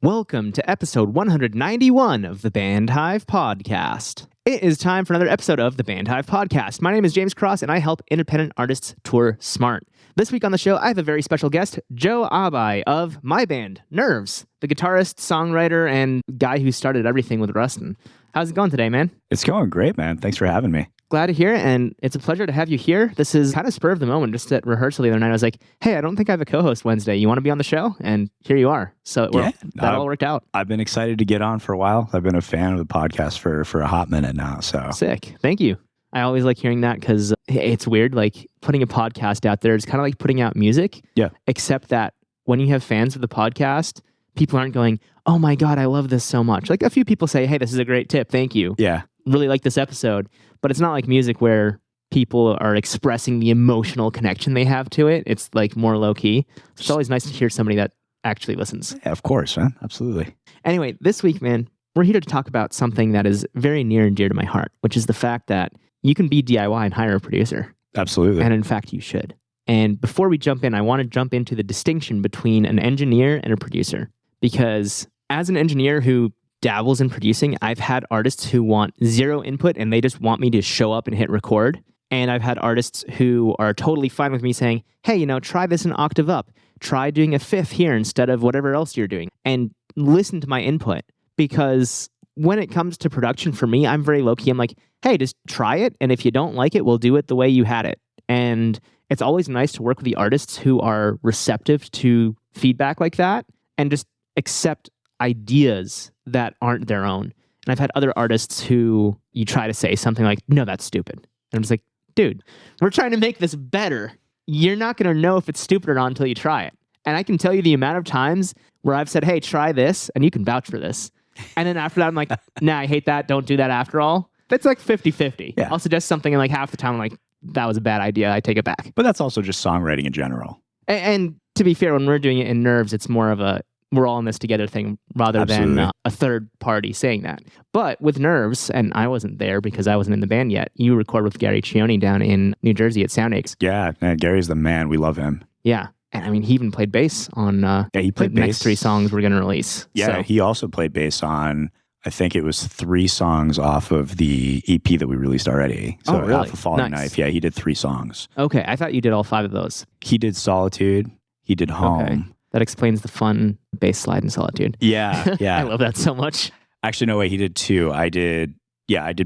Welcome to episode 191 of the Band Hive Podcast. It is time for another episode of the Band Hive Podcast. My name is James Cross, and I help independent artists tour smart. This week on the show, I have a very special guest, Joe Aabye of my band, Nerves, the guitarist, songwriter, and guy who started everything with Rustin. How's it going today, man? It's going great, man. Thanks for having me. Glad to hear it, and it's a pleasure to have you here. This is kind of spur of the moment. Just at rehearsal the other night, I was like, hey, I don't think I have a co-host Wednesday. You want to be on the show? And here you are. So that all worked out. I've been excited to get on for a while. I've been a fan of the podcast for a hot minute now. So sick. Thank you. I always like hearing that because it's weird. Like putting a podcast out there, it's kind of like putting out music. Yeah. Except that when you have fans of the podcast, people aren't going, oh my God, I love this so much. Like a few people say, hey, this is a great tip. Thank you. Yeah. Really like this episode. But it's not like music where people are expressing the emotional connection they have to it. It's like more low key. So it's always nice to hear somebody that actually listens. Yeah, of course, man. Absolutely. Anyway, this week, man, we're here to talk about something that is very near and dear to my heart, which is the fact that you can be DIY and hire a producer. Absolutely. And in fact, you should. And before we jump in, I want to jump into the distinction between an engineer and a producer. Because as an engineer who dabbles in producing, I've had artists who want zero input and they just want me to show up and hit record. And I've had artists who are totally fine with me saying, hey, try this an octave up. Try doing a fifth here instead of whatever else you're doing. And listen to my input. Because when it comes to production, for me, I'm very low-key. I'm like, hey, just try it. And if you don't like it, we'll do it the way you had it. And it's always nice to work with the artists who are receptive to feedback like that and just accept ideas that aren't their own. And I've had other artists who you try to say something like, no, that's stupid. And I'm just like, dude, we're trying to make this better. You're not going to know if it's stupid or not until you try it. And I can tell you the amount of times where I've said, hey, try this, and you can vouch for this. And then after that, I'm like, nah, I hate that. Don't do that after all. That's like 50-50. Yeah. I'll suggest something and like half the time I'm like, that was a bad idea. I take it back. But that's also just songwriting in general. And to be fair, when we're doing it in Nerves, it's more of a we're all in this together thing rather than a third party saying that. But with Nerves, and I wasn't there because I wasn't in the band yet, you record with Gary Cioni down in New Jersey at Soundaches. Yeah, man, Gary's the man. We love him. Yeah. And I mean, he even played bass on he played the bass. next 3 songs we're going to release. Yeah, so. He also played bass on, I think it was 3 songs off of the EP that we released already. So really? off of Falling Nice. Knife. Yeah, he did 3 songs. Okay, I thought you did all 5 of those. He did Solitude. He did Home. Okay. That explains the fun bass slide in Solitude. Yeah, yeah. I love that so much. Actually, no way. He did 2. I did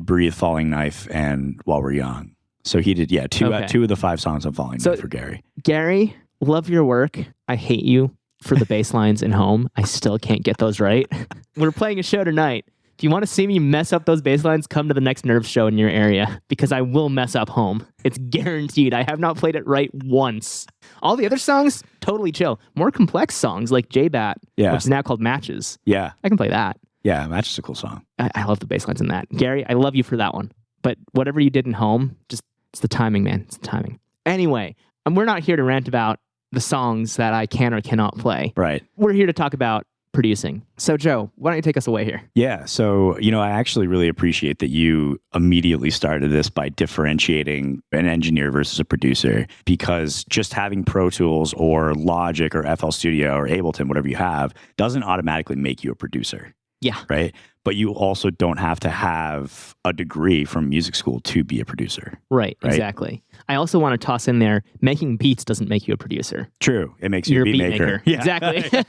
Breathe, Falling Knife, and While We're Young. So he did, 2 of the 5 songs on Falling Knife for Gary. Gary, love your work. I hate you for the bass lines in Home. I still can't get those right. We're playing a show tonight. If you want to see me mess up those bass lines, come to the next Nerves show in your area because I will mess up Home. It's guaranteed. I have not played it right once. All the other songs, totally chill. More complex songs like J-Bat, which is now called Matches. Yeah. I can play that. Yeah, Matches is a cool song. I love the bass lines in that. Gary, I love you for that one. But whatever you did in Home, it's the timing, man. It's the timing. Anyway, we're not here to rant about the songs that I can or cannot play. Right. We're here to talk about producing. So Joe, why don't you take us away here? Yeah. So, I actually really appreciate that you immediately started this by differentiating an engineer versus a producer, because just having Pro Tools or Logic or FL Studio or Ableton, whatever you have, doesn't automatically make you a producer. Yeah. Right. But you also don't have to have a degree from music school to be a producer. Right. Exactly. I also want to toss in there, making beats doesn't make you a producer. True. It makes you a beat maker. Yeah. Exactly.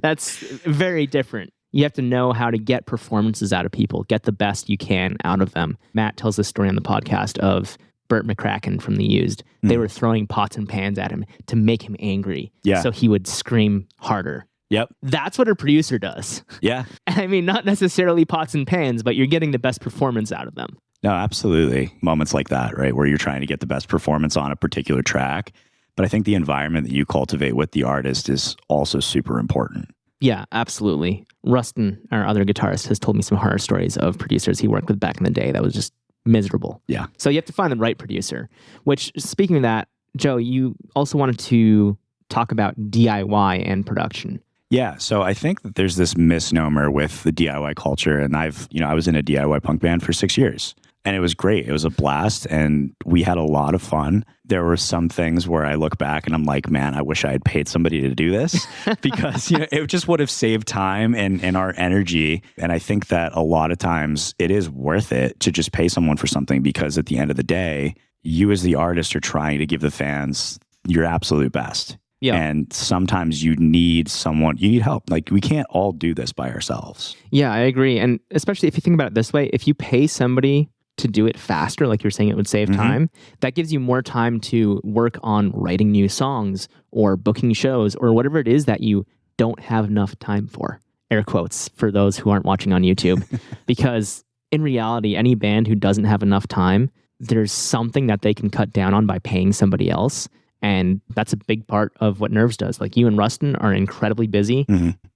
That's very different. You have to know how to get performances out of people, get the best you can out of them. Matt tells this story on the podcast of Burt McCracken from The Used. They were throwing pots and pans at him to make him angry. Yeah. So he would scream harder. Yep. That's what a producer does. Yeah. I mean, not necessarily pots and pans, but you're getting the best performance out of them. No, absolutely. Moments like that, right? Where you're trying to get the best performance on a particular track. But I think the environment that you cultivate with the artist is also super important. Yeah, absolutely. Rustin, our other guitarist, has told me some horror stories of producers he worked with back in the day that was just miserable. Yeah. So you have to find the right producer, which, speaking of that, Joe, you also wanted to talk about DIY and production. Yeah, so I think that there's this misnomer with the DIY culture, and I was in a DIY punk band for 6 years. And it was great. It was a blast, and we had a lot of fun. There were some things where I look back and I'm like, man, I wish I had paid somebody to do this because it just would have saved time and our energy. And I think that a lot of times it is worth it to just pay someone for something, because at the end of the day, you as the artist are trying to give the fans your absolute best. Yeah. And sometimes you need help. Like, we can't all do this by ourselves. Yeah, I agree. And especially if you think about it this way, if you pay somebody to do it faster, like you're saying, it would save time, that gives you more time to work on writing new songs or booking shows or whatever it is that you don't have enough time for. Air quotes for those who aren't watching on YouTube. Because in reality, any band who doesn't have enough time, there's something that they can cut down on by paying somebody else. And that's a big part of what Nerves does. Like, you and Rustin are incredibly busy.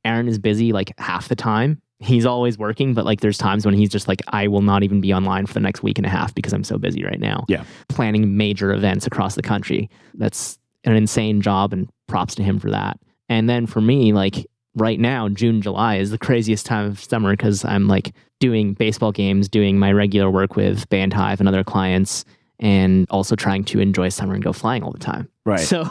Aaron is busy like half the time. He's always working, but like there's times when he's just like, I will not even be online for the next week and a half because I'm so busy right now. Yeah. Planning major events across the country. That's an insane job, and props to him for that. And then for me, like right now, June, July is the craziest time of summer because I'm like doing baseball games, doing my regular work with Band Hive and other clients, and also trying to enjoy summer and go flying all the time. Right. So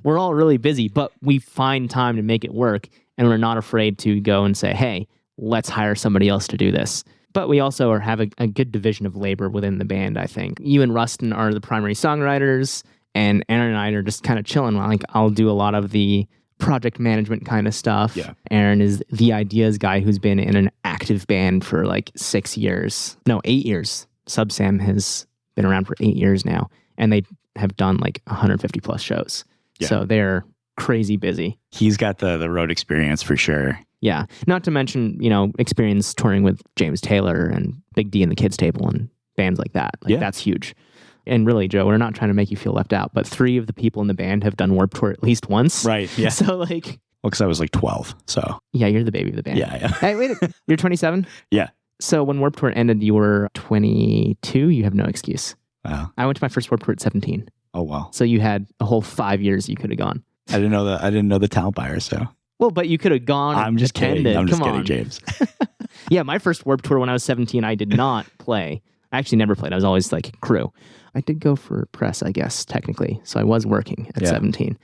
we're all really busy, but we find time to make it work, and we're not afraid to go and say, hey, let's hire somebody else to do this. But we also have a good division of labor within the band, I think. You and Rustin are the primary songwriters, and Aaron and I are just kind of chilling. Like, I'll do a lot of the project management kind of stuff. Yeah. Aaron is the ideas guy who's been in an active band for like 8 years. Sub Sam has been around for 8 years now, and they have done like 150 plus shows. Yeah. So they're crazy busy. He's got the road experience for sure. Yeah. Not to mention, experience touring with James Taylor and Big D and the Kids Table and bands like that. Like, that's huge. And really, Joe, we're not trying to make you feel left out, but 3 of the people in the band have done Warped Tour at least once. Right. Yeah. So like... Well, because I was like 12, so... Yeah, you're the baby of the band. Yeah. Hey, wait, you're 27? Yeah. So when Warped Tour ended, you were 22? You have no excuse. Wow. I went to my first Warped Tour at 17. Oh, wow. So you had a whole 5 years you could have gone. I didn't know the talent buyer, so... Well, but you could have gone. I'm just attended. kidding. I'm just Come kidding, on. James. Yeah, my first Warped Tour when I was 17, I did not play. I actually never played. I was always like crew. I did go for press, I guess, technically. So I was working at 17.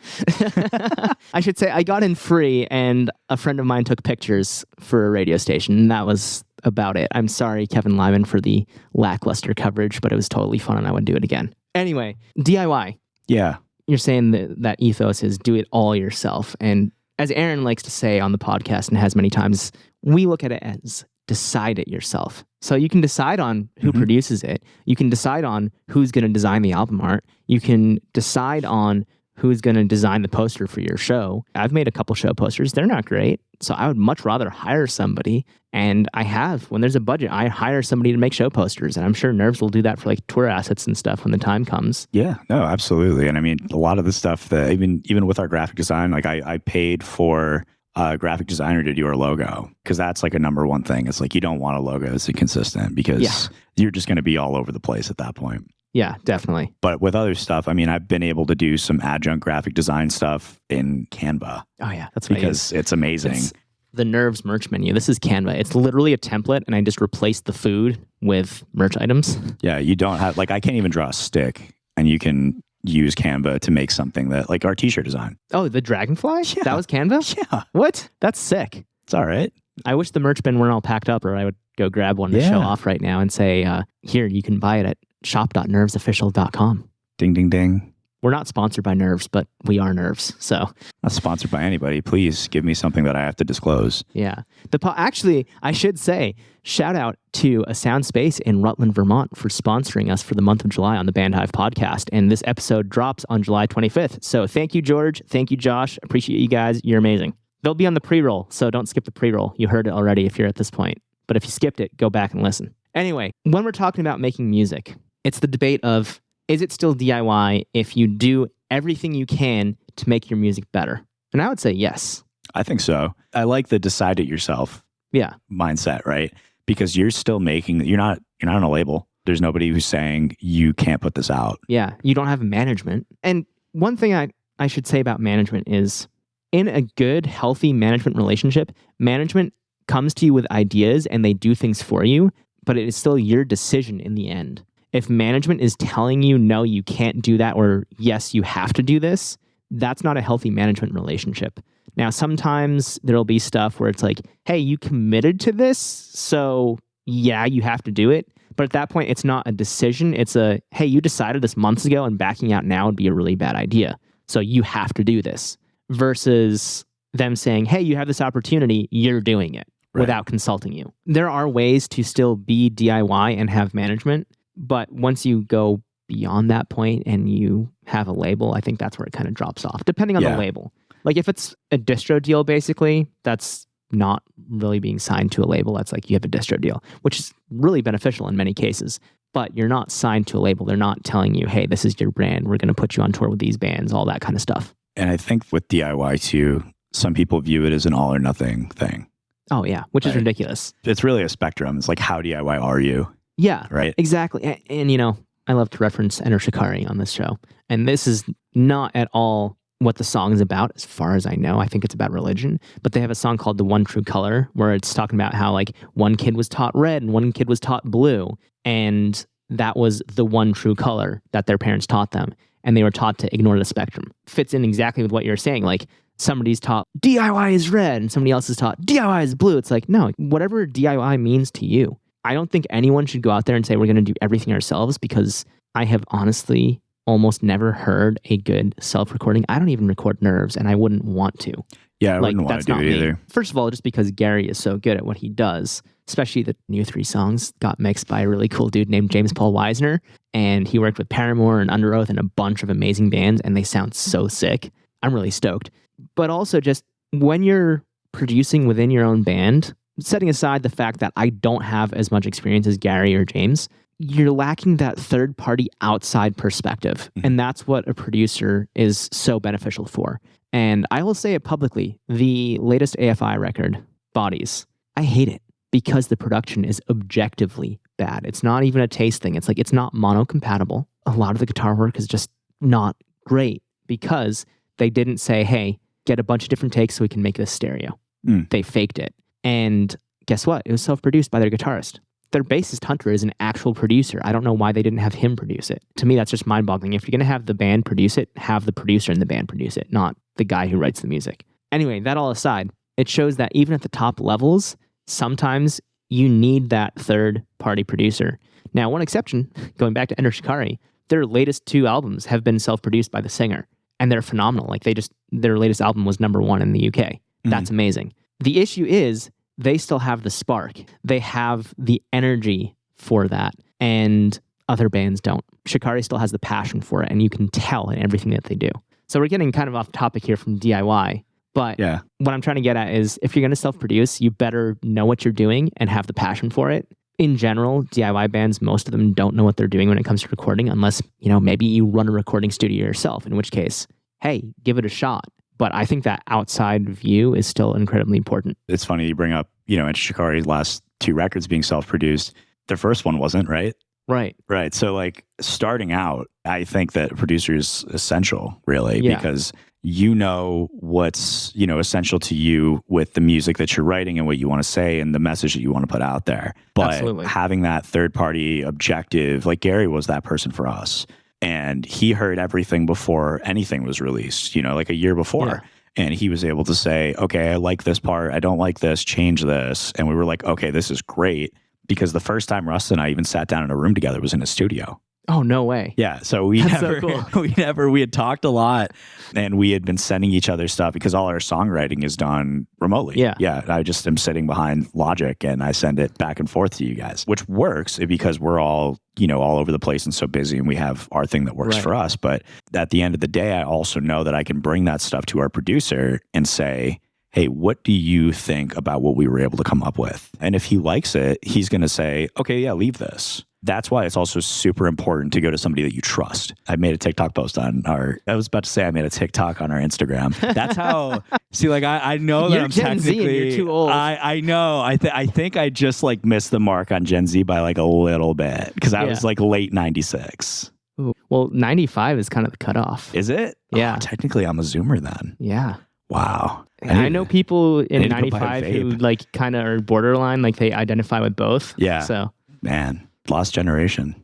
I should say I got in free, and a friend of mine took pictures for a radio station, and that was about it. I'm sorry, Kevin Lyman, for the lackluster coverage, but it was totally fun, and I would do it again. Anyway, DIY. Yeah. You're saying that ethos is do it all yourself. And as Aaron likes to say on the podcast and has many times, we look at it as decide it yourself. So you can decide on who produces it. You can decide on who's going to design the album art. You can decide on who's going to design the poster for your show. I've made a couple show posters. They're not great. So I would much rather hire somebody. And I have, when there's a budget, I hire somebody to make show posters. And I'm sure Nerves will do that for like tour assets and stuff when the time comes. Yeah, no, absolutely. And I mean, a lot of the stuff that even with our graphic design, like I paid for a graphic designer to do our logo, because that's like a number one thing. It's like, you don't want a logo that's inconsistent, because you're just going to be all over the place at that point. Yeah, definitely. But with other stuff, I mean, I've been able to do some adjunct graphic design stuff in Canva. Oh yeah, that's what because it's amazing. It's the Nerves merch menu. This is Canva. It's literally a template, and I just replaced the food with merch items. Yeah, you don't have, like, I can't even draw a stick, and you can use Canva to make something that, like our t-shirt design. Oh, the dragonfly? Yeah. That was Canva? Yeah. What? That's sick. It's all right. I wish the merch bin weren't all packed up, or I would go grab one to show off right now and say, here, you can buy it at shop.nervesofficial.com. Ding, ding, ding. We're not sponsored by Nerves, but we are Nerves, so. Not sponsored by anybody. Please give me something that I have to disclose. Yeah. Actually, I should say, shout out to a sound space in Rutland, Vermont for sponsoring us for the month of July on the Band Hive podcast. And this episode drops on July 25th. So thank you, George. Thank you, Josh. Appreciate you guys. You're amazing. They'll be on the pre-roll, so don't skip the pre-roll. You heard it already if you're at this point. But if you skipped it, go back and listen. Anyway, when we're talking about making music, it's the debate of, is it still DIY if you do everything you can to make your music better? And I would say yes. I think so. I like the decide it yourself mindset, right? Because you're still making, you're not on a label. There's nobody who's saying you can't put this out. Yeah, you don't have management. And one thing I should say about management is, in a good, healthy management relationship, management comes to you with ideas and they do things for you, but it is still your decision in the end. If management is telling you, no, you can't do that, or yes, you have to do this, that's not a healthy management relationship. Now, sometimes there'll be stuff where it's like, hey, you committed to this, so yeah, you have to do it. But at that point, it's not a decision. It's a, hey, you decided this months ago and backing out now would be a really bad idea. So you have to do this. Versus them saying, hey, you have this opportunity, you're doing it without consulting you. There are ways to still be DIY and have management. But once you go beyond that point and you have a label, I think that's where it kind of drops off, depending on the label. Like if it's a distro deal, basically, that's not really being signed to a label. That's like you have a distro deal, which is really beneficial in many cases. But you're not signed to a label. They're not telling you, hey, this is your brand. We're going to put you on tour with these bands, all that kind of stuff. And I think with DIY too, some people view it as an all or nothing thing. Oh, yeah, which is ridiculous. It's really a spectrum. It's like, how DIY are you? Yeah, right. Exactly. And you know, I love to reference Enter Shikari on this show. And this is not at all what the song is about, as far as I know. I think it's about religion. But they have a song called The One True Color, where it's talking about how like one kid was taught red and one kid was taught blue. And that was the one true color that their parents taught them. And they were taught to ignore the spectrum. Fits in exactly with what you're saying. Like somebody's taught DIY is red and somebody else is taught DIY is blue. It's like, no, whatever DIY means to you. I don't think anyone should go out there and say we're going to do everything ourselves, because I have honestly almost never heard a good self-recording. I don't even record nerves, and I wouldn't want to. Yeah, I wouldn't want to do it either. First of all, just because Gary is so good at what he does, especially the new 3 songs got mixed by a really cool dude named James Paul Wisner, and he worked with Paramore and Under Oath and a bunch of amazing bands, and they sound so sick. I'm really stoked. But also just when you're producing within your own band, setting aside the fact that I don't have as much experience as Gary or James, you're lacking that third-party outside perspective. And that's what a producer is so beneficial for. And I will say it publicly, the latest AFI record, Bodies, I hate it because the production is objectively bad. It's not even a taste thing. It's like, it's not mono-compatible. A lot of the guitar work is just not great because they didn't say, hey, get a bunch of different takes so we can make this stereo. They faked it. And guess what? It was self-produced by their guitarist. Their bassist Hunter is an actual producer. I don't know why they didn't have him produce it. To me, that's just mind-boggling. If you're going to have the band produce it, have the producer in the band produce it, not the guy who writes the music. Anyway, that all aside, it shows that even at the top levels, sometimes you need that third-party producer. Now, one exception, going back to Enter Shikari, their latest 2 albums have been self-produced by the singer, and they're phenomenal. Like their latest album was #1 in the UK. That's amazing. The issue is they still have the spark. They have the energy for that, and other bands don't. Shikari still has the passion for it, and you can tell in everything that they do. So we're getting kind of off topic here from DIY, but what I'm trying to get at is if you're going to self-produce, you better know what you're doing and have the passion for it. In general, DIY bands, most of them don't know what they're doing when it comes to recording, unless, you know, maybe you run a recording studio yourself, in which case, hey, give it a shot. But I think that outside view is still incredibly important. It's funny you bring up, you know, Enter Shikari's last 2 records being self-produced. Their first one wasn't, right? Right. So like starting out, I think that a producer is essential, really, because you know what's, you know, essential to you with the music that you're writing and what you want to say and the message that you want to put out there. But having that third-party objective, like Gary was that person for us. And he heard everything before anything was released, you know, like a year before. And he was able to say, okay, I like this part. I don't like this. Change this. And we were like, okay, this is great. Because the first time Russ and I even sat down in a room together was in a studio. Oh, no way. Yeah. So we had talked a lot, and we had been sending each other stuff because all our songwriting is done remotely. Yeah. I just am sitting behind Logic and I send it back and forth to you guys, which works because we're all, you know, all over the place and so busy, and we have our thing that works for us. But at the end of the day, I also know that I can bring that stuff to our producer and say, hey, what do you think about what we were able to come up with? And if he likes it, he's going to say, okay, yeah, leave this. That's why it's also super important to go to somebody that you trust. I made a TikTok post on I was about to say I made a TikTok on our Instagram. That's how, see, like, I know that I'm Gen Z technically, and you're too old. I know. I think I just like missed the mark on Gen Z by like a little bit because I was like late 96. Ooh. Well, 95 is kind of the cutoff. Is it? Yeah. Oh, technically, I'm a Zoomer then. Yeah. Wow. I know people in 95 who like kind of are borderline, like they identify with both. Yeah. So Man, lost generation.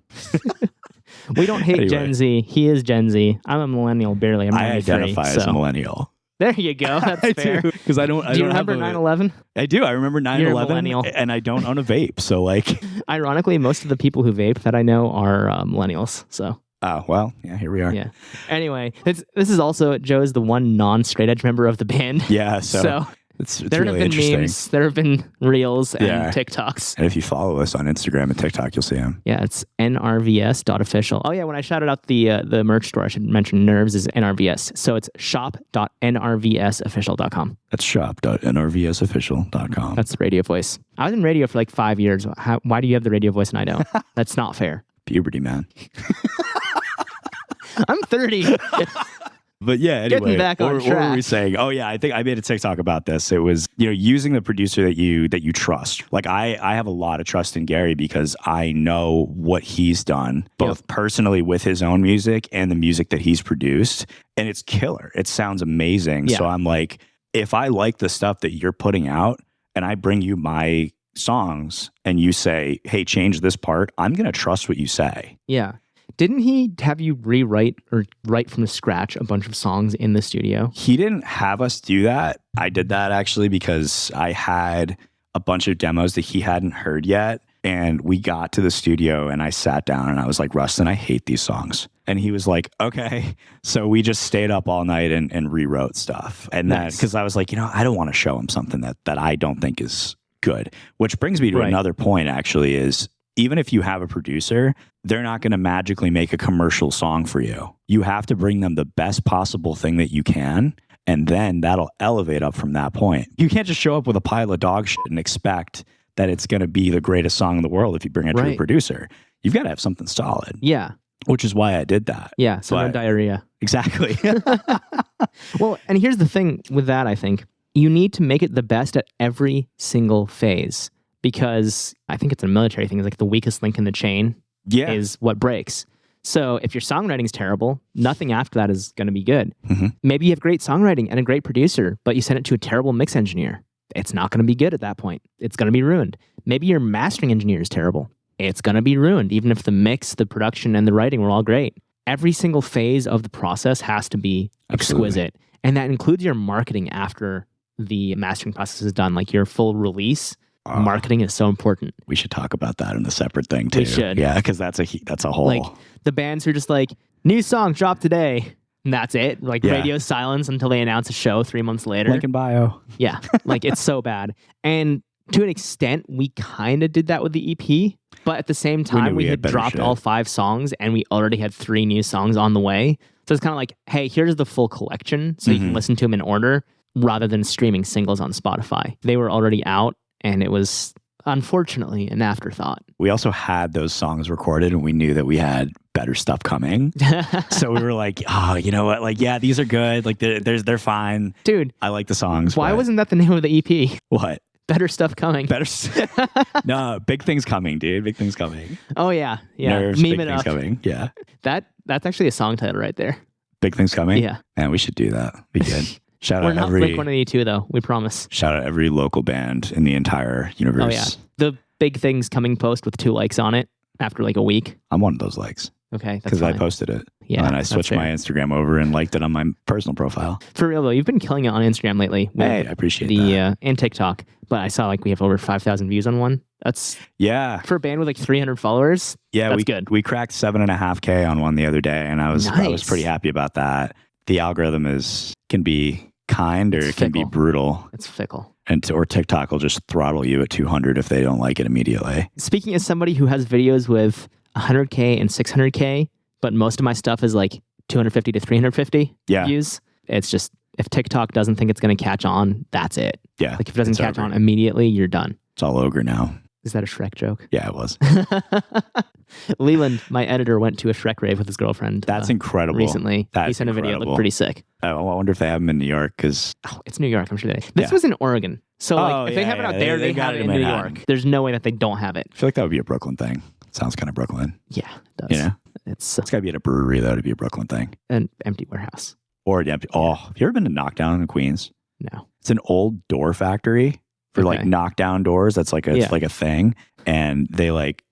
We don't hate Anyway. Gen Z. He is Gen Z. I'm a millennial, barely. I'm I 93, identify as a millennial. There you go. That's fair. Because I don't. Do you remember 9/11? I do. I remember 9/11, millennial. and I don't own a vape. So like, Ironically, most of the people who vape that I know are millennials. So. oh well, yeah. Here we are. Yeah. Anyway, this is also Joe is the one non-straight edge member of the band. Yeah. So it's there really have been interesting. memes, there have been reels and Yeah. TikToks. And if you follow us on Instagram and TikTok, you'll see them. Yeah, it's nrvs.official. Oh yeah, when I shouted out the merch store, I should mention Nerves is NRVS. So it's shop.nrvsofficial.com. That's shop.nrvsofficial.com. That's the radio voice. I was in radio for like 5 years. Why do you have the radio voice and I don't? That's not fair. Puberty, man. I'm 30. But yeah, anyway, Getting back on what were track. we saying? Oh yeah, I think I made a TikTok about this. It was, using the producer that you trust. Like I have a lot of trust in Gary because I know what he's done, both personally with his own music and the music that he's produced. And it's killer. It sounds amazing. Yeah. So I'm like, if I like the stuff that you're putting out and I bring you my songs and you say, hey, change this part, I'm going to trust what you say. Yeah. Didn't he have you rewrite or write from scratch a bunch of songs in the studio? He didn't have us do that. I did that actually because I had a bunch of demos that he hadn't heard yet. And we got to the studio and I sat down and I was like, Rustin, I hate these songs. And he was like, okay. So we just stayed up all night and rewrote stuff. And then, because I was like, I don't want to show him something that I don't think is good. Which brings me to another point actually is, even if you have a producer, they're not going to magically make a commercial song for you. You have to bring them the best possible thing that you can, and then that'll elevate up from that point. You can't just show up with a pile of dog shit and expect that it's going to be the greatest song in the world if you bring it to a producer. You've got to have something solid. Yeah. Which is why I did that. Yeah, so no diarrhea. Exactly. Well, and here's the thing with that, I think. You need to make it the best at every single phase. Because I think it's a military thing. It's like the weakest link in the chain is what breaks. So if your songwriting is terrible, nothing after that is going to be good. Mm-hmm. Maybe you have great songwriting and a great producer, but you send it to a terrible mix engineer. It's not going to be good at that point. It's going to be ruined. Maybe your mastering engineer is terrible. It's going to be ruined, even if the mix, the production, and the writing were all great. Every single phase of the process has to be exquisite. And that includes your marketing after the mastering process is done, like your full release. Marketing is so important. We should talk about that in a separate thing too. We should. Yeah, because that's a whole... Like the bands who are just like, new song dropped today. And that's it. Like radio silence until they announce a show 3 months later. Link in bio. Yeah. Like it's so bad. And to an extent, we kind of did that with the EP. But at the same time, we had dropped all 5 songs and we already had 3 new songs on the way. So it's kind of like, hey, here's the full collection. So you can listen to them in order rather than streaming singles on Spotify. They were already out. And it was, unfortunately, an afterthought. We also had those songs recorded and we knew that we had better stuff coming. So we were like, oh, you know what? Like, yeah, these are good. Like, they're fine. Dude. I like the songs. Why wasn't that the name of the EP? What? Better stuff coming. No, big things coming, dude. Big things coming. Oh, yeah. Yeah. Nerves, Meme big it things up. coming. Yeah. That's actually a song title right there. Big things coming? Yeah. Man, we should do that. Be good. Shout We're out not every Blink-182 though, we promise. Shout out every local band in the entire universe. Oh yeah. The big things coming post with 2 likes on it after like a week. I'm one of those likes. Okay, that's because I fine. posted it. Yeah, and I switched my Instagram over and liked it on my personal profile. For real though, you've been killing it on Instagram lately. Hey, I appreciate that. And TikTok. But I saw like we have over 5,000 views on one. That's for a band with like 300 followers. Yeah, that's good. We cracked 7.5K on one the other day, and I was pretty happy about that. The algorithm can be kind or it can be brutal. It's fickle. Or TikTok will just throttle you at 200 if they don't like it immediately. Speaking as somebody who has videos with 100K and 600K, but most of my stuff is like 250 to 350 views. It's just, if TikTok doesn't think it's going to catch on, that's it. Yeah. Like if it doesn't catch on immediately, you're done. It's all ogre now. Is that a Shrek joke? Yeah, it was. Leland, my editor, went to a Shrek rave with his girlfriend. That's incredible. Recently. He sent a video. It looked pretty sick. I wonder if they have them in New York because... Oh, it's New York. I'm sure they... This was in Oregon. So like, if they have it out there, they have it in New York. There's no way that they don't have it. I feel like that would be a Brooklyn thing. Sounds kind of Brooklyn. Yeah, it does. You know? It's got to be at a brewery, though, to be a Brooklyn thing. An empty warehouse. Or an empty... Oh, have you ever been to Knockdown in Queens? No. It's an old door factory for like knockdown doors. That's like a thing. And they like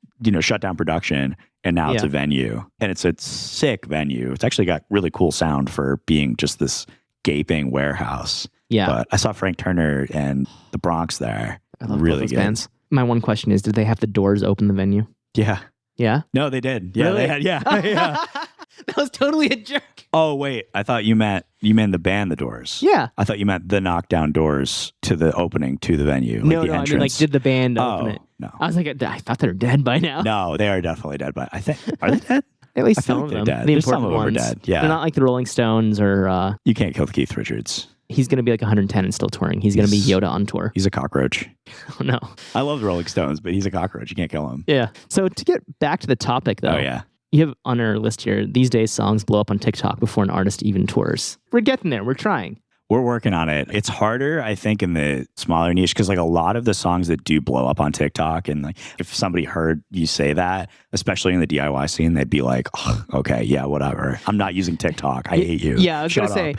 shut down production, and now it's a venue, and it's a sick venue. It's actually got really cool sound for being just this gaping warehouse. Yeah. But I saw Frank Turner and the Bronx there. I love really both those good bands. My one question is, did they have the doors open the venue? Yeah. Yeah? No, they did. Yeah, Really? they had. Yeah, yeah. That was totally a jerk. Oh wait, I thought you meant the band, the Doors. Yeah. I thought you meant the knockdown doors to the opening to the venue. Like No, the no, I entrance. mean, like, did the band open it? No. I was like, I thought they were dead by now. No, they are definitely dead. But I think, are they dead? At least I feel some like of they're them. dead. The There's some important of them are ones. dead. Yeah. They're not like the Rolling Stones or You can't kill Keith Richards. he's going to be like 110 and still touring. He's going to be Yoda on tour. He's a cockroach. Oh, no. I love the Rolling Stones, but he's a cockroach. You can't kill him. Yeah. So to get back to the topic, though. Oh, yeah. You have on our list here, these days songs blow up on TikTok before an artist even tours. We're getting there. We're trying. We're working on it. It's harder, I think, in the smaller niche because like a lot of the songs that do blow up on TikTok, and like if somebody heard you say that, especially in the DIY scene, they'd be like, oh, okay, yeah, whatever. I'm not using TikTok. I hate you. Yeah, I was going to say,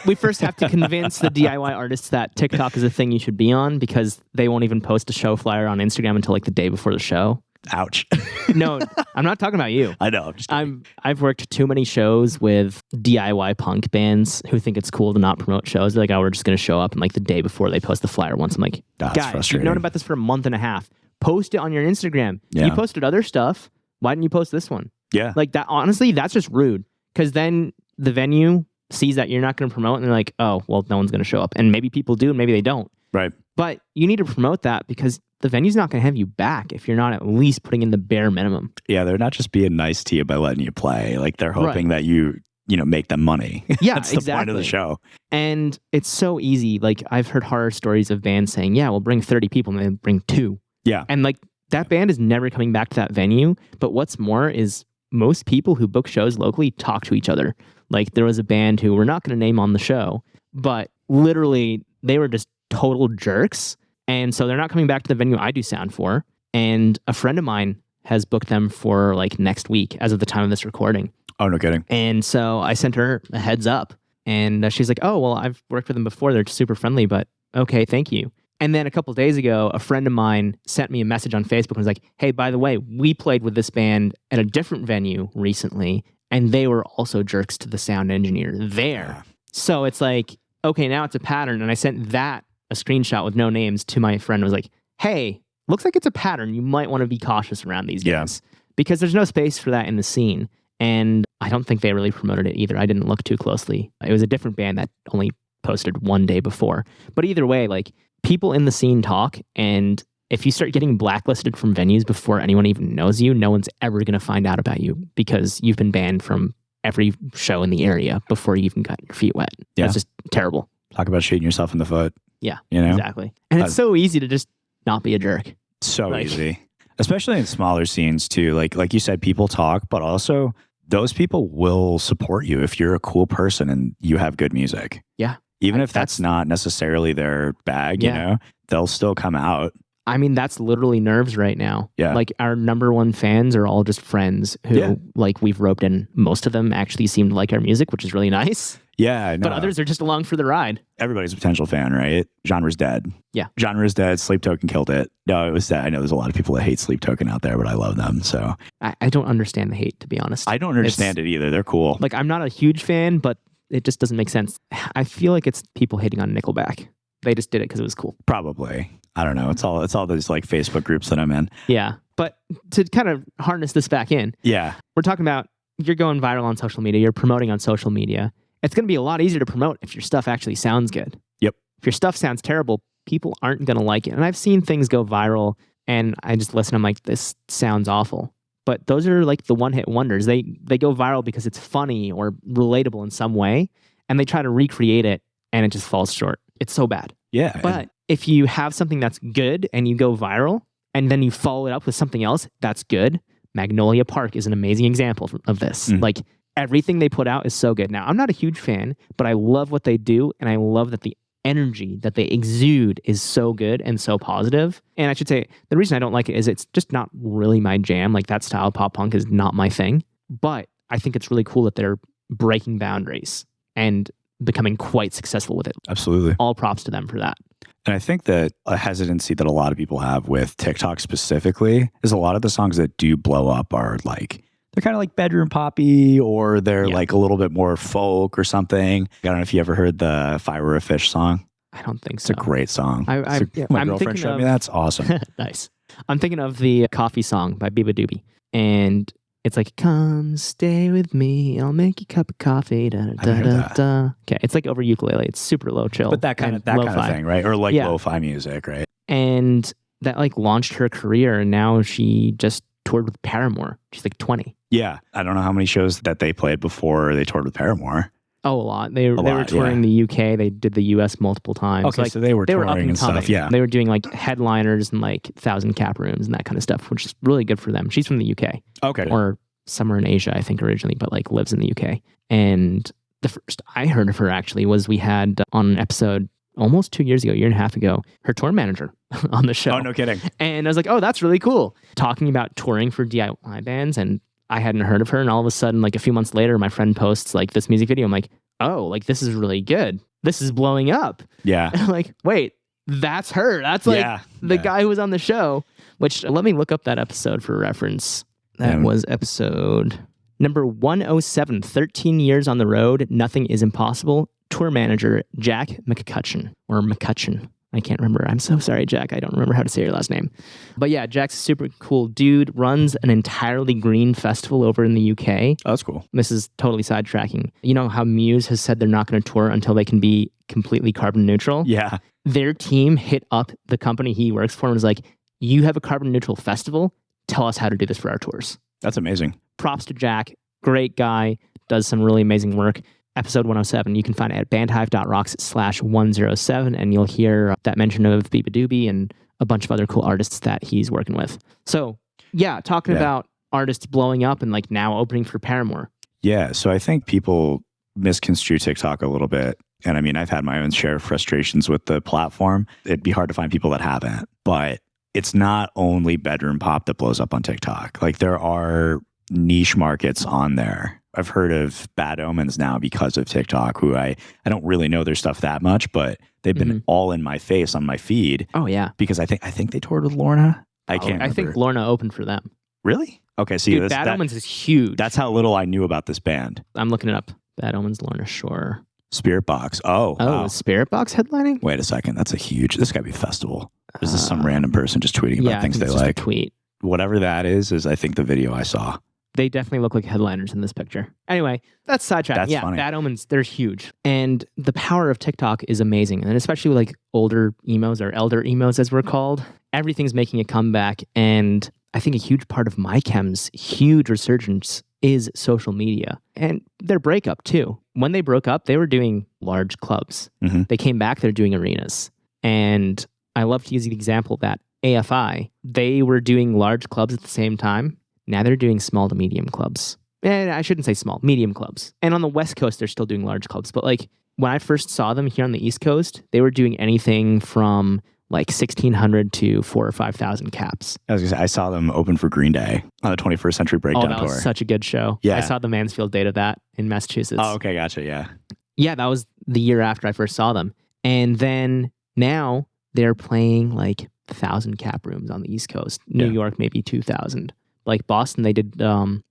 we first have to convince the DIY artists that TikTok is a thing you should be on because they won't even post a show flyer on Instagram until like the day before the show. Ouch. No, I'm not talking about you. I know. I'm just kidding. I've worked too many shows with DIY punk bands who think it's cool to not promote shows. They're like, oh, we're just going to show up, and like the day before they post the flyer once. I'm like, That's guys, frustrating. you've known about this for a month and a half. Post it on your Instagram. Yeah. You posted other stuff. Why didn't you post this one? Yeah. Like that. Honestly, that's just rude because then the venue sees that you're not going to promote, and they're like, oh, well, no one's going to show up. And maybe people do, and maybe they don't. Right. But you need to promote that because the venue's not going to have you back if you're not at least putting in the bare minimum. Yeah, they're not just being nice to you by letting you play. Like they're hoping that you make them money. Yeah, That's the point of the show. And it's so easy. Like I've heard horror stories of bands saying, yeah, we'll bring 30 people and then bring 2. Yeah. And like that band is never coming back to that venue. But what's more is most people who book shows locally talk to each other. Like there was a band who we're not going to name on the show, but literally they were just total jerks. And so they're not coming back to the venue I do sound for. And a friend of mine has booked them for like next week as of the time of this recording. Oh, no kidding. And so I sent her a heads up and she's like, oh, well, I've worked with them before. They're super friendly, but okay, thank you. And then a couple of days ago, a friend of mine sent me a message on Facebook and was like, hey, by the way, we played with this band at a different venue recently, and they were also jerks to the sound engineer there. Yeah. So it's like, okay, now it's a pattern. And I sent that a screenshot with no names to my friend, was like, hey, looks like it's a pattern. You might want to be cautious around these guys because there's no space for that in the scene. And I don't think they really promoted it either. I didn't look too closely. It was a different band that only posted one day before. But either way, like people in the scene talk, and if you start getting blacklisted from venues before anyone even knows you, no one's ever going to find out about you because you've been banned from every show in the area before you even got your feet wet. Yeah. That's just terrible. Talk about shooting yourself in the foot. Yeah, you know? Exactly. And it's so easy to just not be a jerk. So easy. Especially in smaller scenes too. Like you said, people talk, but also those people will support you if you're a cool person and you have good music. Yeah. Even if that's not necessarily their bag, you know, they'll still come out. I mean, that's literally nerves right now. Yeah. Like our number one fans are all just friends who like we've roped in. Most of them actually seem to like our music, which is really nice. Yeah. No. But others are just along for the ride. Everybody's a potential fan, right? Genre's dead. Yeah. Genre's dead. Sleep Token killed it. No, it was dead. I know there's a lot of people that hate Sleep Token out there, but I love them. So I don't understand the hate, to be honest. I don't understand it either. They're cool. Like I'm not a huge fan, but it just doesn't make sense. I feel like it's people hating on Nickelback. They just did it because it was cool. Probably. I don't know. It's all those like Facebook groups that I'm in. Yeah. But to kind of harness this back in, we're talking about you're going viral on social media, you're promoting on social media. It's going to be a lot easier to promote if your stuff actually sounds good. Yep. If your stuff sounds terrible, people aren't going to like it. And I've seen things go viral and I just listen, I'm like, this sounds awful. But those are like the one-hit wonders. They go viral because it's funny or relatable in some way, and they try to recreate it and it just falls short. It's so bad. Yeah. But if you have something that's good and you go viral and then you follow it up with something else that's good, Magnolia Park is an amazing example of this. Mm. Like everything they put out is so good. Now, I'm not a huge fan, but I love what they do, and I love that the energy that they exude is so good and so positive. And I should say, the reason I don't like it is it's just not really my jam. Like that style of pop punk is not my thing. But I think it's really cool that they're breaking boundaries and becoming quite successful with it. Absolutely. All props to them for that. And I think that a hesitancy that a lot of people have with TikTok specifically is a lot of the songs that do blow up are like, they're kind of like bedroom poppy, or they're like a little bit more folk or something. I don't know if you ever heard the If I Were a Fish song. I don't think so. It's a great song. My girlfriend showed me. That's awesome. Nice. I'm thinking of the Coffee song by Biba Doobie. And it's like, come stay with me, I'll make you a cup of coffee. Da, da, da, da. Okay, it's like over ukulele. It's super low chill. But that kind of thing, right? Or like lo-fi music, right? And that like launched her career, and now she just toured with Paramore. She's like 20. Yeah. I don't know how many shows that they played before they toured with Paramore. Oh, a lot. They were touring the UK. They did the US multiple times. Okay, so they were touring and stuff. Yeah, they were doing like headliners and like 1,000 cap rooms and that kind of stuff, which is really good for them. She's from the UK. Okay, or somewhere in Asia, I think originally, but like lives in the UK. And the first I heard of her actually was we had on an episode almost 2 years ago, year and a half ago, her tour manager on the show. Oh, no kidding. And I was like, oh, that's really cool. Talking about touring for DIY bands, and I hadn't heard of her, and all of a sudden, like a few months later, my friend posts like this music video. I'm like, oh, like this is really good. This is blowing up. Yeah. And I'm like, wait, that's her. That's like the guy who was on the show, which let me look up that episode for reference. That was episode number 107, 13 years on the road. Nothing is impossible. Tour manager, Jack McCutcheon or McCutcheon. I can't remember. I'm so sorry, Jack. I don't remember how to say your last name. But yeah, Jack's a super cool dude, runs an entirely green festival over in the UK. Oh, that's cool. This is totally sidetracking. You know how Muse has said they're not going to tour until they can be completely carbon neutral? Yeah. Their team hit up the company he works for and was like, you have a carbon neutral festival? Tell us how to do this for our tours. That's amazing. Props to Jack. Great guy. Does some really amazing work. Episode 107. You can find it at bandhive.rocks/107, and you'll hear that mention of Biba Doobie and a bunch of other cool artists that he's working with. So, yeah, talking about artists blowing up and like now opening for Paramore. Yeah, so I think people misconstrue TikTok a little bit. And I mean, I've had my own share of frustrations with the platform. It'd be hard to find people that haven't. But it's not only bedroom pop that blows up on TikTok. Like there are niche markets on there. I've heard of Bad Omens now because of TikTok, who I don't really know their stuff that much, but they've been all in my face on my feed. Oh yeah, because I think they toured with Lorna. I can't remember. I think Lorna opened for them. Really? Okay, see, dude, Bad Omens is huge. That's how little I knew about this band. I'm looking it up. Bad Omens, Lorna Shore. Spirit Box. Oh, wow. Is Spirit Box headlining? Wait a second. That's a huge. This got to be a festival. Or is this some random person just tweeting about things they like? Just a tweet. Whatever that is I think the video I saw. They definitely look like headliners in this picture. Anyway, that's sidetrack. That's funny. Bad Omens, they're huge. And the power of TikTok is amazing. And especially with like older emos or elder emos as we're called, everything's making a comeback. And I think a huge part of MyChem's huge resurgence is social media and their breakup too. When they broke up, they were doing large clubs. They came back, they're doing arenas. And I love to use the example that AFI, they were doing large clubs at the same time. Now they're doing small to medium clubs. And I shouldn't say small, medium clubs. And on the West Coast, they're still doing large clubs. But like when I first saw them here on the East Coast, they were doing anything from like 1,600 to 4,000 or 5,000 caps. I was gonna say, I saw them open for Green Day on the 21st Century Breakdown Tour. Oh, that was such a good show. Yeah. I saw the Mansfield date of that in Massachusetts. Oh, okay, gotcha, yeah. Yeah, that was the year after I first saw them. And then now they're playing like 1,000 cap rooms on the East Coast. New York, maybe 2,000. Like Boston, they did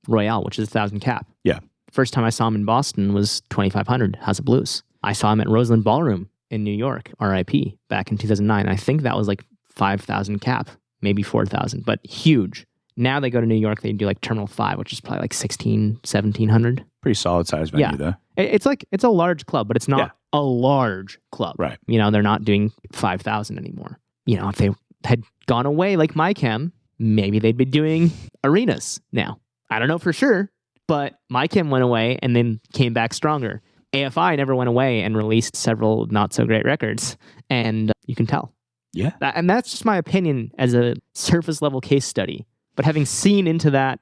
Royale, which is 1,000 cap. Yeah. First time I saw him in Boston was 2,500, House of Blues. I saw him at Roseland Ballroom in New York, RIP, back in 2009. I think that was like 5,000 cap, maybe 4,000, but huge. Now they go to New York, they do like Terminal 5, which is probably like 1,700. Pretty solid size venue though. It's a large club, but it's not a large club. Right. You know, they're not doing 5,000 anymore. You know, if they had gone away like MyChem, maybe they'd be doing arenas now. I don't know for sure, but MyChem went away and then came back stronger. AFI never went away and released several not so great records, and you can tell. Yeah. And that's just my opinion as a surface level case study. But having seen into that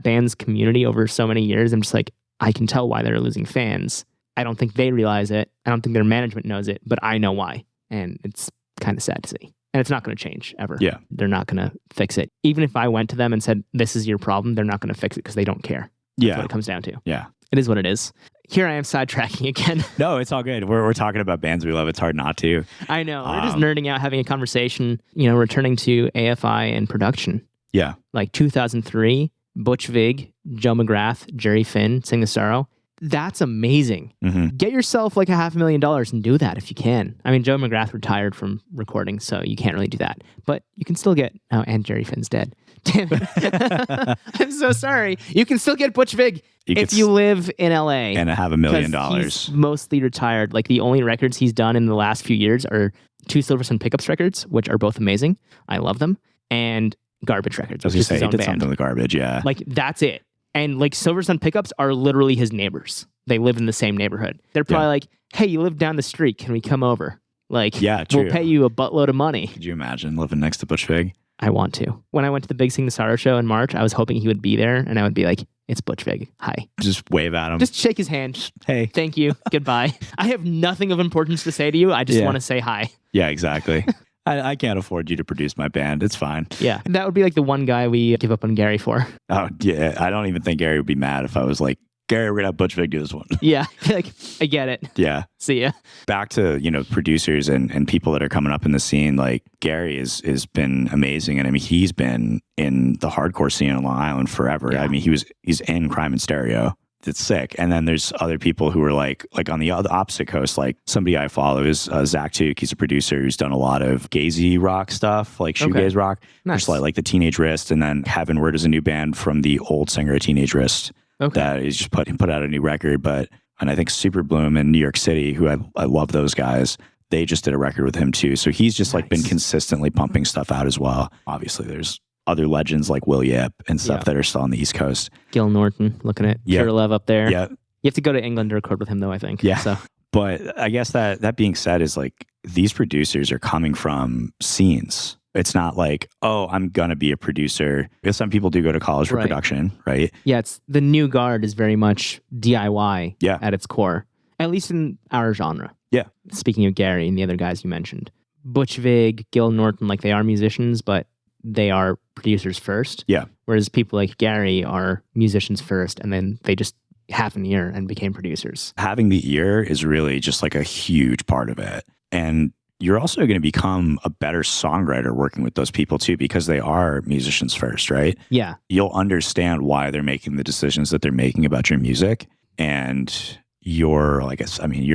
band's community over so many years, I'm just like, I can tell why they're losing fans. I don't think they realize it. I don't think their management knows it, but I know why. And it's kind of sad to see. And it's not going to change ever. Yeah. They're not going to fix it. Even if I went to them and said, this is your problem, they're not going to fix it because they don't care. That's what it comes down to. Yeah. It is what it is. here I am sidetracking again. No, it's all good. We're talking about bands we love. It's hard not to. I know. We're just nerding out, having a conversation, returning to AFI and production. Yeah. Like 2003, Butch Vig, Joe McGrath, Jerry Finn, Sing the Sorrow. That's amazing. Mm-hmm. Get yourself like $500,000 and do that if you can. I mean, Joe McGrath retired from recording, so you can't really do that. But you can still get... Oh, and Jerry Finn's dead. Damn it. I'm so sorry. You can still get Butch Vig if you live in LA. And have $1 million. He's mostly retired. Like, the only records he's done in the last few years are 2 Silversun Pickups records, which are both amazing. I love them. And Garbage Records, which is his own he did band. something with Garbage, yeah. Like, that's it. And like Silversun Pickups are literally his neighbors. They live in the same neighborhood. They're probably like, hey, you live down the street. Can we come over? Like, we'll pay you a buttload of money. Could you imagine living next to Butch Vig? I want to. When I went to the Big Sing the Sorrow show in March, I was hoping he would be there and I would be like, it's Butch Vig. Hi. Just wave at him. Just shake his hand. Hey. Thank you. Goodbye. I have nothing of importance to say to you. I just want to say hi. Yeah, exactly. I can't afford you to produce my band. It's fine. Yeah. That would be like the one guy we give up on Gary for. Oh, yeah. I don't even think Gary would be mad if I was like, Gary, we're going to have Butch Vig do this one. Yeah. Like, I get it. Yeah. See ya. Back to, producers and people that are coming up in the scene. Like Gary has been amazing. And I mean, he's been in the hardcore scene on Long Island forever. Yeah. I mean, he's in Crime and Stereo. It's sick. And then there's other people who are like on the opposite coast, like somebody I follow is Zach Tuke. He's a producer who's done a lot of gazy rock stuff, like shoegaze rock. Nice. Just like the Teenage Wrist. And then Heavenward is a new band from the old singer of Teenage Wrist that is just put out a new record. And I think Super Bloom in New York City, who I love those guys, they just did a record with him too. So he's just like been consistently pumping stuff out as well. Obviously there's other legends like Will Yip and stuff that are still on the East Coast. Gil Norton, looking at Pure Love up there. Yeah. You have to go to England to record with him though, I think. Yeah. So. But I guess that being said is like these producers are coming from scenes. It's not like, oh, I'm going to be a producer. Because some people do go to college for production, right? Yeah, it's the new guard is very much DIY at its core, at least in our genre. Yeah. Speaking of Gary and the other guys you mentioned, Butch Vig, Gil Norton, like they are musicians, but they are producers first. Yeah. Whereas people like Gary are musicians first, and then they just have an ear and became producers. Having the ear is really just like a huge part of it. And you're also going to become a better songwriter working with those people too, because they are musicians first, right? Yeah. You'll understand why they're making the decisions that they're making about your music. And you're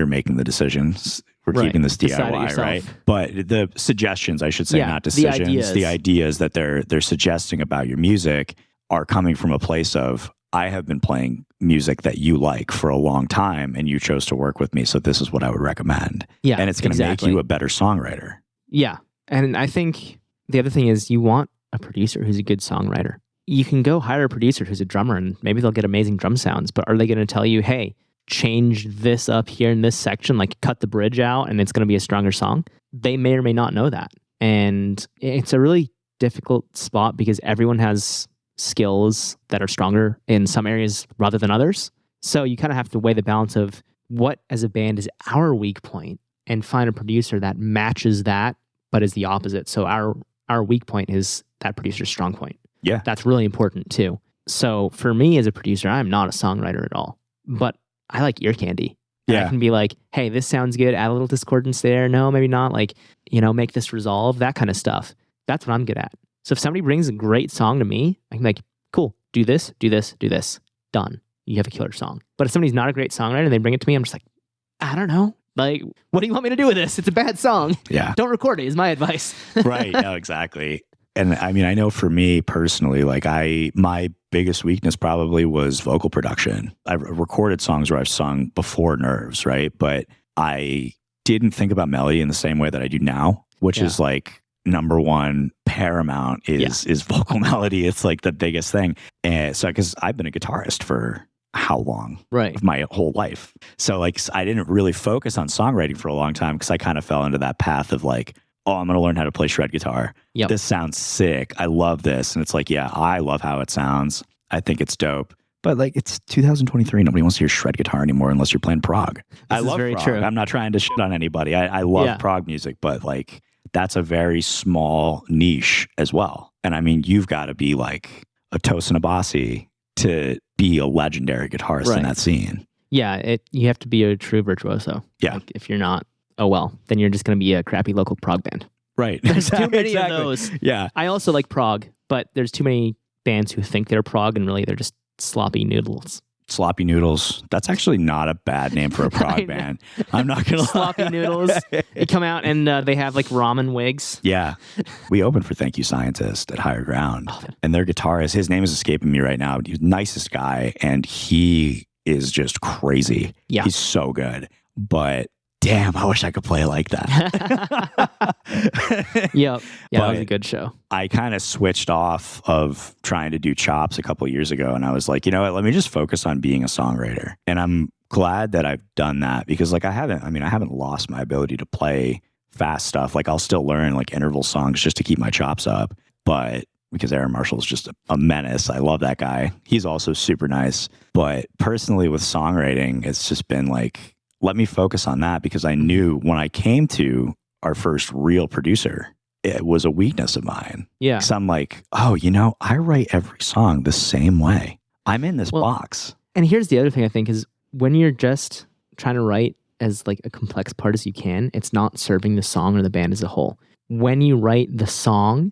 making the decisions. We're keeping this DIY, right? But the suggestions, I should say, not decisions, the ideas that they're suggesting about your music are coming from a place of, I have been playing music that you like for a long time and you chose to work with me. So this is what I would recommend. Yeah. And it's going to make you a better songwriter. Yeah. And I think the other thing is you want a producer who's a good songwriter. You can go hire a producer who's a drummer and maybe they'll get amazing drum sounds, but are they going to tell you, hey, change this up here in this section, like cut the bridge out and it's going to be a stronger song? They may or may not know that. And it's a really difficult spot because everyone has skills that are stronger in some areas rather than others. So you kind of have to weigh the balance of what as a band is our weak point and find a producer that matches that, but is the opposite. So our weak point is that producer's strong point. Yeah. That's really important too. So for me as a producer, I'm not a songwriter at all, but I like ear candy. And I can be like, hey, this sounds good. Add a little discordance there. No, maybe not. Like, make this resolve, that kind of stuff. That's what I'm good at. So if somebody brings a great song to me, I can be like, cool, do this, do this, do this. Done. You have a killer song. But if somebody's not a great songwriter and they bring it to me, I'm just like, I don't know. Like, what do you want me to do with this? It's a bad song. Yeah. Don't record it is my advice. Right. No, exactly. And I mean, I know for me personally, like my biggest weakness probably was vocal production. I've recorded songs where I've sung before Nerves, right? But I didn't think about melody in the same way that I do now, which is like number one paramount is vocal melody. It's like the biggest thing. And so, because I've been a guitarist for how long? Right. My whole life. So like, I didn't really focus on songwriting for a long time because I kind of fell into that path of like, oh, I'm going to learn how to play shred guitar. Yep. This sounds sick. I love this. And it's like, yeah, I love how it sounds. I think it's dope. But like, it's 2023. Nobody wants to hear shred guitar anymore unless you're playing prog. I love very prog. True. I'm not trying to shit on anybody. I love prog music, but like, that's a very small niche as well. And I mean, you've got to be like a Tosin Abasi to be a legendary guitarist in that scene. Yeah, you have to be a true virtuoso. Yeah. Like, if you're not, oh well, then you're just going to be a crappy local prog band. Right. There's too many of those. Yeah. I also like prog, but there's too many bands who think they're prog and really they're just sloppy noodles. Sloppy Noodles. That's actually not a bad name for a prog band. I'm not going to lie. Sloppy Noodles. They come out and they have like ramen wigs. Yeah. We opened for Thank You Scientist at Higher Ground. Oh. And their guitarist, his name is escaping me right now. He's the nicest guy and he is just crazy. Yeah. He's so good. But damn, I wish I could play like that. Yep. Yeah, that was But a good show. I kind of switched off of trying to do chops a couple of years ago. And I was like, you know what, let me just focus on being a songwriter. And I'm glad that I've done that because like I haven't lost my ability to play fast stuff. Like I'll still learn like interval songs just to keep my chops up. But because Aaron Marshall's just a menace. I love that guy. He's also super nice. But personally with songwriting, it's just been like, let me focus on that because I knew when I came to our first real producer, it was a weakness of mine. Yeah. So I'm like, oh, you know, I write every song the same way. I'm in this box. And here's the other thing I think is when you're just trying to write as like a complex part as you can, it's not serving the song or the band as a whole. When you write the song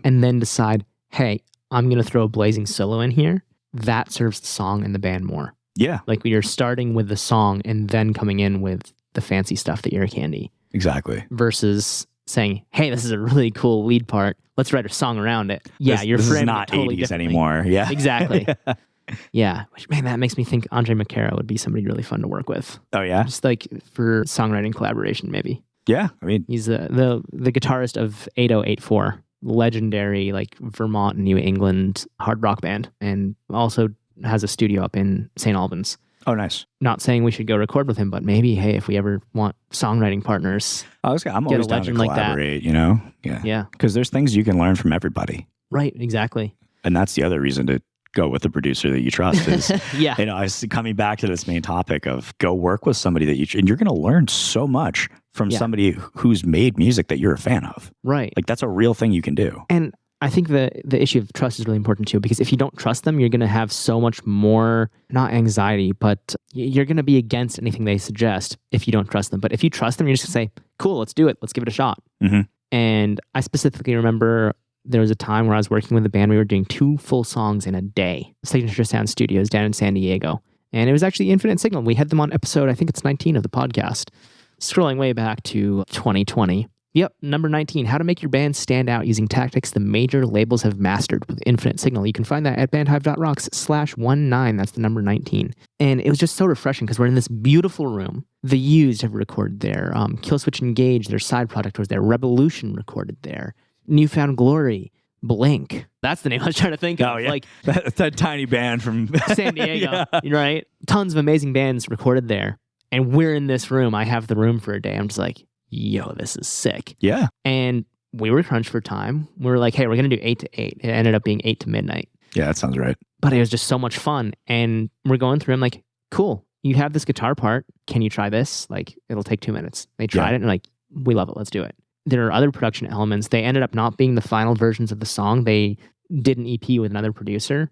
and then decide, hey, I'm going to throw a blazing solo in here, that serves the song and the band more. Yeah. Like you're starting with the song and then coming in with the fancy stuff, the ear candy. Exactly. Versus saying, hey, this is a really cool lead part. Let's write a song around it. Yeah, you're this is framing not it totally 80s differently. anymore. Yeah. Exactly. Yeah. Which, man, that makes me think Andre McCara would be somebody really fun to work with. Oh, yeah? Just like for songwriting collaboration, maybe. Yeah. I mean, He's the guitarist of 8084, legendary like Vermont, New England hard rock band, and also has a studio up in St. Albans. oh, nice. Not saying we should go record with him, but maybe, hey, if we ever want songwriting partners. I'm Get a always down to legend like that. collaborate, you know? Yeah. Yeah. Because there's things you can learn from everybody. Right. Exactly. And that's the other reason to go with the producer that you trust is, Yeah. you know, I was coming back to this main topic of go work with somebody that and you're going to learn so much from somebody who's made music that you're a fan of. Right. Like that's a real thing you can do. And I think the issue of trust is really important too, because if you don't trust them, you're going to have so much more, not anxiety, but you're going to be against anything they suggest if you don't trust them. But if you trust them, you're just going to say, cool, let's do it. Let's give it a shot. Mm-hmm. And I specifically remember there was a time where I was working with a band. We were doing 2 full songs in a day. Signature Sound Studios down in San Diego. And it was actually Infinite Signal. We had them on episode, I think it's 19 of the podcast. Scrolling way back to 2020. Yep, number 19, how to make your band stand out using tactics the major labels have mastered with Infinite Signal. You can find that at bandhive.rocks/19. That's the number 19. And it was just so refreshing because we're in this beautiful room. The Used have recorded there. Killswitch Engage, their side project, was there. Revolution recorded there. Newfound Glory. Blink. That's the name I was trying to think of. Oh, yeah. Like that tiny band from San Diego, Yeah. right? Tons of amazing bands recorded there. And we're in this room. I have the room for a day. I'm just like, yo, this is sick. Yeah. And we were crunched for time. We were like, hey, we're going to do 8 to 8. It ended up being 8 to midnight. Yeah, that sounds right. But it was just so much fun. And we're going through, I'm like, cool. You have this guitar part. Can you try this? Like, it'll take 2 minutes. They tried it and like, we love it. Let's do it. There are other production elements. They ended up not being the final versions of the song. They did an EP with another producer,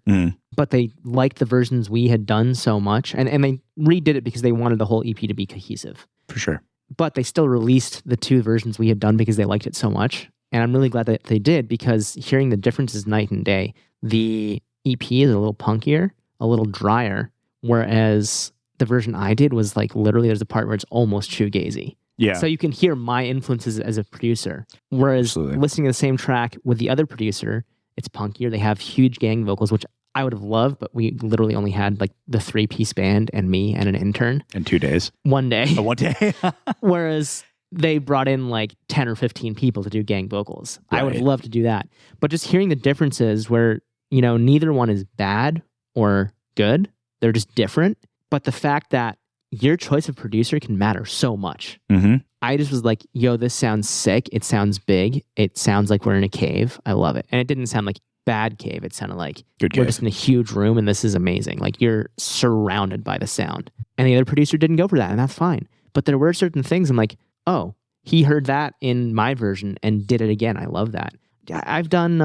but they liked the versions we had done so much. And they redid it because they wanted the whole EP to be cohesive. For sure. But they still released the 2 versions we had done because they liked it so much. And I'm really glad that they did because hearing the difference is night and day. The EP is a little punkier, a little drier, whereas the version I did was like literally there's a part where it's almost shoegazy. Yeah. So you can hear my influences as a producer. Whereas Absolutely. listening to the same track with the other producer, it's punkier. They have huge gang vocals, which I would have loved, but we literally only had like the 3-piece band and me and an intern. In 2 days. One day. Oh, 1 day. Whereas they brought in like 10 or 15 people to do gang vocals. I would Right. love to do that. But just hearing the differences where, you know, neither one is bad or good. They're just different. But the fact that your choice of producer can matter so much. Mm-hmm. I just was like, yo, this sounds sick. It sounds big. It sounds like we're in a cave. I love it. And it didn't sound like bad cave. It sounded like Good we're cave. just in a huge room and this is amazing. Like you're surrounded by the sound. And the other producer didn't go for that, and that's fine. But there were certain things I'm like, oh, he heard that in my version and did it again. I love that. I've done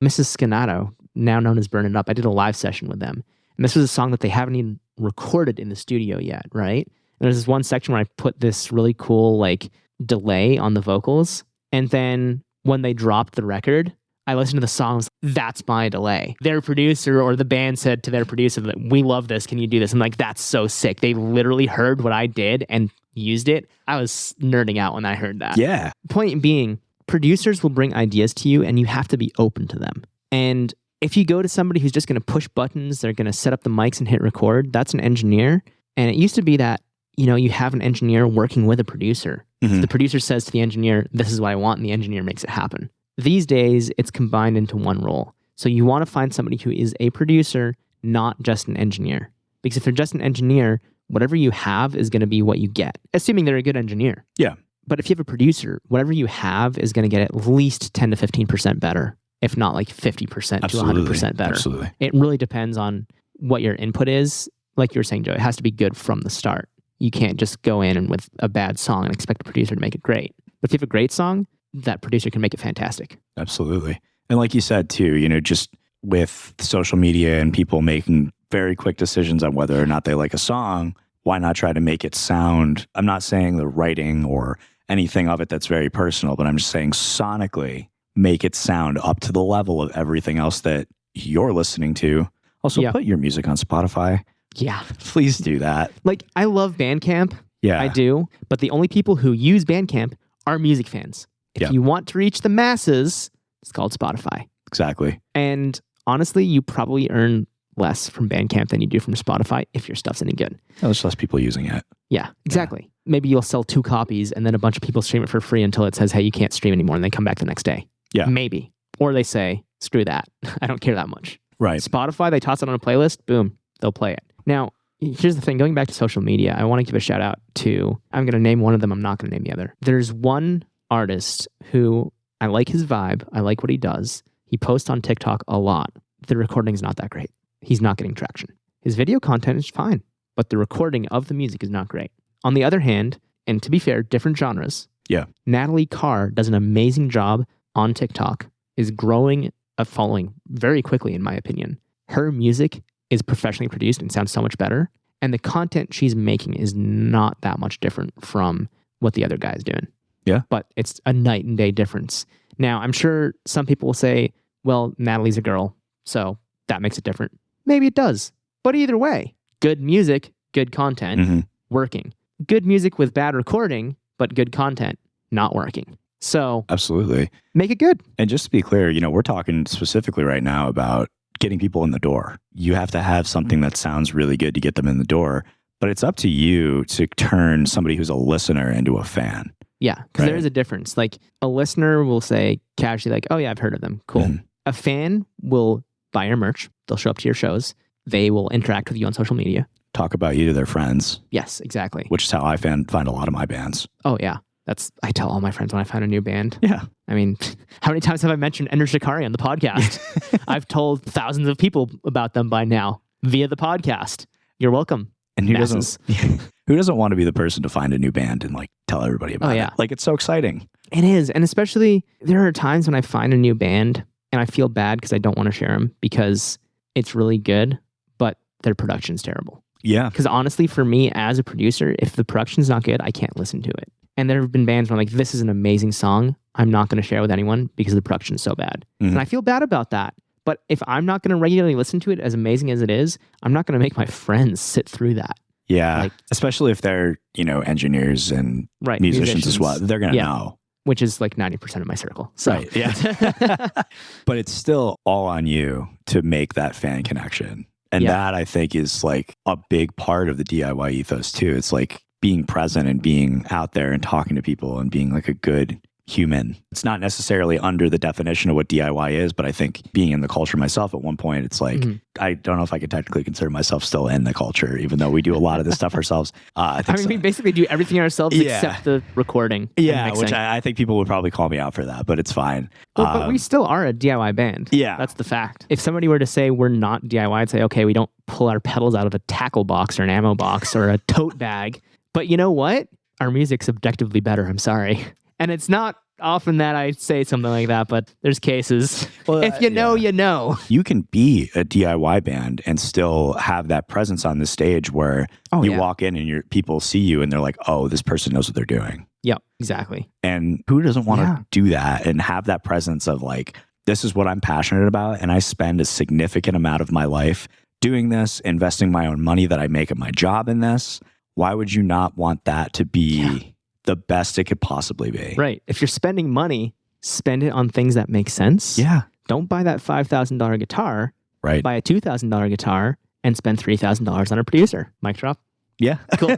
Mrs. Scanato, now known as Burn It Up. I did a live session with them. And this was a song that they haven't even recorded in the studio yet, right? And there's this one section where I put this really cool like delay on the vocals. And then when they dropped the record, I listened to the songs. That's my delay. Their producer or the band said to their producer that we love this. Can you do this? I'm like, that's so sick. They literally heard what I did and used it. I was nerding out when I heard that. Yeah. Point being, producers will bring ideas to you and you have to be open to them. And if you go to somebody who's just going to push buttons, they're going to set up the mics and hit record, that's an engineer. And it used to be that, you have an engineer working with a producer. Mm-hmm. The producer says to the engineer, this is what I want, and the engineer makes it happen. These days, it's combined into one role. So you want to find somebody who is a producer, not just an engineer. Because if they're just an engineer, whatever you have is going to be what you get, assuming they're a good engineer. Yeah. But if you have a producer, whatever you have is going to get at least 10 to 15% better, if not like 50% to 100% better. Absolutely. It really depends on what your input is. Like you were saying, Joe, it has to be good from the start. You can't just go in and with a bad song and expect a producer to make it great. But if you have a great song, that producer can make it fantastic. Absolutely. And like you said too, just with social media and people making very quick decisions on whether or not they like a song, why not try to make it sound, I'm not saying the writing or anything of it that's very personal, but I'm just saying sonically make it sound up to the level of everything else that you're listening to. Also, put your music on Spotify. Yeah. Please do that. Like, I love Bandcamp. Yeah. I do. But the only people who use Bandcamp are music fans. If you want to reach the masses, it's called Spotify. Exactly. And honestly, you probably earn less from Bandcamp than you do from Spotify if your stuff's any good. There's less people using it. Yeah, exactly. Yeah. Maybe you'll sell 2 copies and then a bunch of people stream it for free until it says, hey, you can't stream anymore, and they come back the next day. Yeah. Maybe. Or they say, screw that. I don't care that much. Right. Spotify, they toss it on a playlist, boom, they'll play it. Now, here's the thing. Going back to social media, I want to give a shout out to, I'm going to name one of them, I'm not going to name the other. There's one artist who I like his vibe. I like what he does. He posts on TikTok a lot. The recording's not that great. He's not getting traction. His video content is fine, but the recording of the music is not great. On the other hand, and to be fair, different genres. Yeah. Natalie Carr does an amazing job on TikTok, is growing a following very quickly, in my opinion. Her music is professionally produced and sounds so much better. And the content she's making is not that much different from what the other guy is doing. Yeah. But it's a night and day difference. Now, I'm sure some people will say, well, Natalie's a girl, so that makes it different. Maybe it does. But either way, good music, good content, working. Good music with bad recording, but good content, not working. So absolutely. Make it good. And just to be clear, we're talking specifically right now about getting people in the door. You have to have something that sounds really good to get them in the door, but it's up to you to turn somebody who's a listener into a fan. Yeah, because there is a difference. Like a listener will say casually like, oh yeah, I've heard of them. Cool. A fan will buy your merch. They'll show up to your shows. They will interact with you on social media. Talk about you to their friends. Yes, exactly. Which is how I find a lot of my bands. Oh yeah. I tell all my friends when I find a new band. Yeah. I mean, how many times have I mentioned Ender Shikari on the podcast? I've told thousands of people about them by now via the podcast. You're welcome. And who doesn't want to be the person to find a new band and like tell everybody about it? Like it's so exciting. It is. And especially there are times when I find a new band and I feel bad because I don't want to share them because it's really good, but their production's terrible. Yeah. Because honestly, for me as a producer, if the production's not good, I can't listen to it. And there have been bands where I'm like, this is an amazing song. I'm not going to share with anyone because the production's so bad. And I feel bad about that. But if I'm not going to regularly listen to it, as amazing as it is, I'm not going to make my friends sit through that. Yeah. Especially if they're, engineers and musicians as well. They're going to know. Which is like 90% of my circle. So. Right. Yeah. But it's still all on you to make that fan connection. And that I think is like a big part of the DIY ethos too. It's like being present and being out there and talking to people and being like a good human. It's not necessarily under the definition of what DIY is, but I think being in the culture myself at one point, it's like, I don't know if I could technically consider myself still in the culture, even though we do a lot of this stuff ourselves. We basically do everything ourselves except the recording. Yeah, which I think people would probably call me out for that, but it's fine. Well, but we still are a DIY band. Yeah. That's the fact. If somebody were to say we're not DIY, I'd say, okay, we don't pull our pedals out of a tackle box or an ammo box or a tote bag. But you know what? Our music's objectively better. I'm sorry. And it's not often that I say something like that, but there's cases. Well, if you know, you know. You can be a DIY band and still have that presence on the stage where you walk in and people see you and they're like, oh, this person knows what they're doing. Yep, exactly. And who doesn't want to do that and have that presence of like, this is what I'm passionate about. And I spend a significant amount of my life doing this, investing my own money that I make at my job in this. Why would you not want that to be the best it could possibly be? Right. If you're spending money, spend it on things that make sense. Yeah. Don't buy that $5,000 guitar. Right. Buy a $2,000 guitar and spend $3,000 on a producer. Mic drop. Yeah. Cool.